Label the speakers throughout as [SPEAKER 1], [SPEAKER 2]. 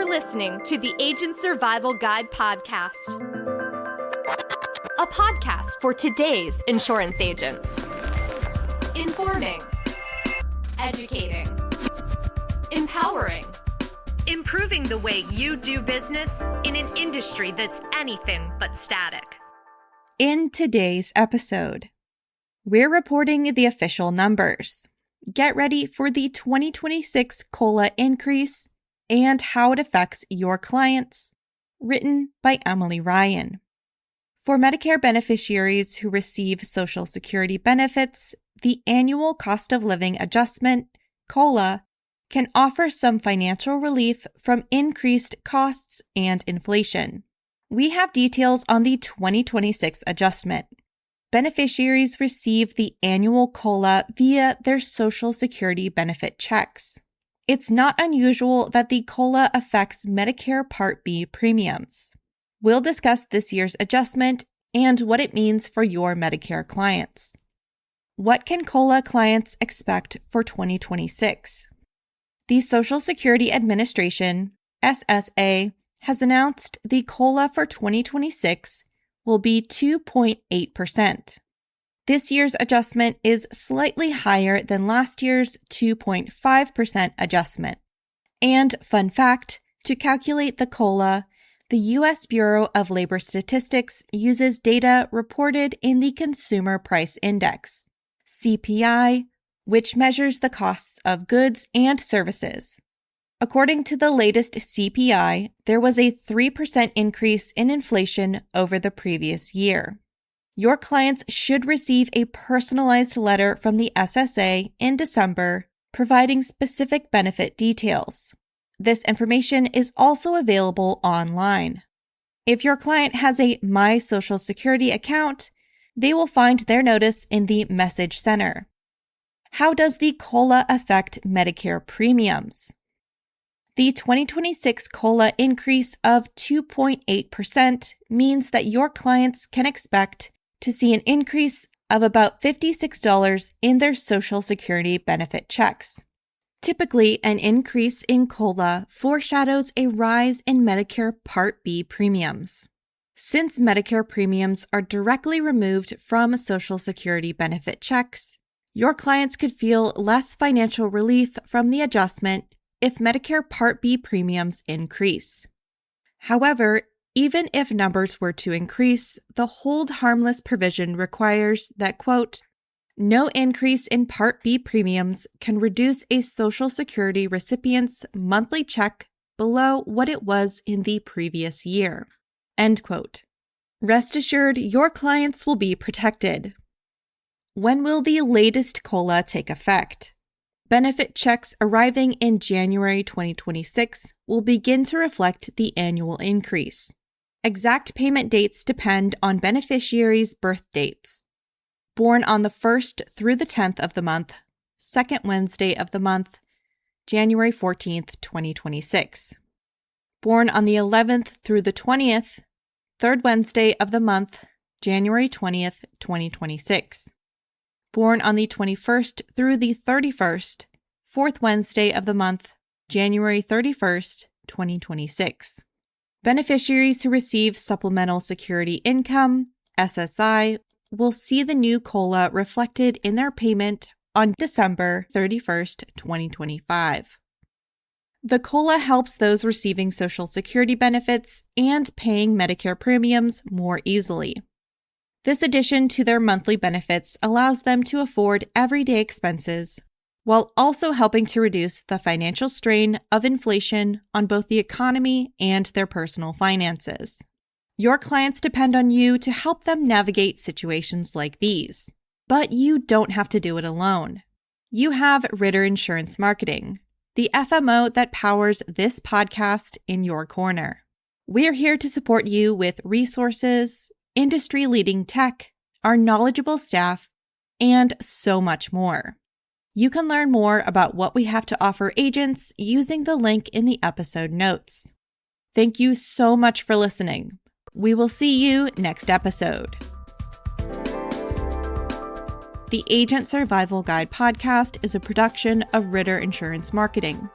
[SPEAKER 1] listening to the Agent Survival Guide podcast, a podcast for today's insurance agents. Informing, educating, empowering, improving the way you do business in an industry that's anything but static.
[SPEAKER 2] In today's episode, we're reporting the official numbers. Get ready for the 2026 COLA increase and how it affects your clients. Written by Emily Ryan. For Medicare beneficiaries who receive Social Security benefits, the annual cost of living adjustment, COLA, can offer some financial relief from increased costs and inflation. We have details on the 2026 adjustment. Beneficiaries receive the annual COLA via their Social Security benefit checks. It's not unusual that the COLA affects Medicare Part B premiums. We'll discuss this year's adjustment and what it means for your Medicare clients. What can COLA clients expect for 2026? The Social Security Administration, SSA, has announced the COLA for 2026 will be 2.8%. This year's adjustment is slightly higher than last year's 2.5% adjustment. And fun fact, to calculate the COLA, the U.S. Bureau of Labor Statistics uses data reported in the Consumer Price Index, CPI, which measures the costs of goods and services. According to the latest CPI, there was a 3% increase in inflation over the previous year. Your clients should receive a personalized letter from the SSA in December providing specific benefit details. This information is also available online. If your client has a My Social Security account, they will find their notice in the Message Center. How does the COLA affect Medicare premiums? The 2026 COLA increase of 2.8% means that your clients can expect to see an increase of about $56 in their Social Security benefit checks. Typically, an increase in COLA foreshadows a rise in Medicare Part B premiums. Since Medicare premiums are directly removed from Social Security benefit checks, your clients could feel less financial relief from the adjustment if Medicare Part B premiums increase. However, even if numbers were to increase, the hold harmless provision requires that, quote, no increase in Part B premiums can reduce a Social Security recipient's monthly check below what it was in the previous year, end quote. Rest assured, your clients will be protected. When will the latest COLA take effect? Benefit checks arriving in January 2026 will begin to reflect the annual increase. Exact payment dates depend on beneficiaries' birth dates. Born on the 1st through the 10th of the month, second Wednesday of the month, January 14th, 2026. Born on the 11th through the 20th, third Wednesday of the month, January 20th, 2026. Born on the 21st through the 31st, fourth Wednesday of the month, January 31st, 2026. Beneficiaries who receive Supplemental Security Income, SSI, will see the new COLA reflected in their payment on December 31st, 2025. The COLA helps those receiving Social Security benefits and paying Medicare premiums more easily. This addition to their monthly benefits allows them to afford everyday expenses while also helping to reduce the financial strain of inflation on both the economy and their personal finances. Your clients depend on you to help them navigate situations like these, but you don't have to do it alone. You have Ritter Insurance Marketing, the FMO that powers this podcast in your corner. We're here to support you with resources, industry-leading tech, our knowledgeable staff, and so much more. You can learn more about what we have to offer agents using the link in the episode notes. Thank you so much for listening. We will see you next episode. The Agent Survival Guide podcast is a production of Ritter Insurance Marketing,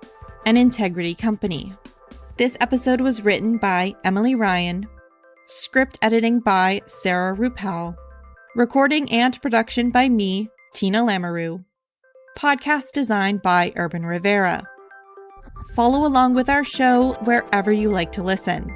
[SPEAKER 2] an integrity company. This episode was written by Emily Ryan, script editing by Sarah Ruppel, recording and production by me, Tina Lamoureux, podcast design by Urban Rivera. Follow along with our show wherever you like to listen.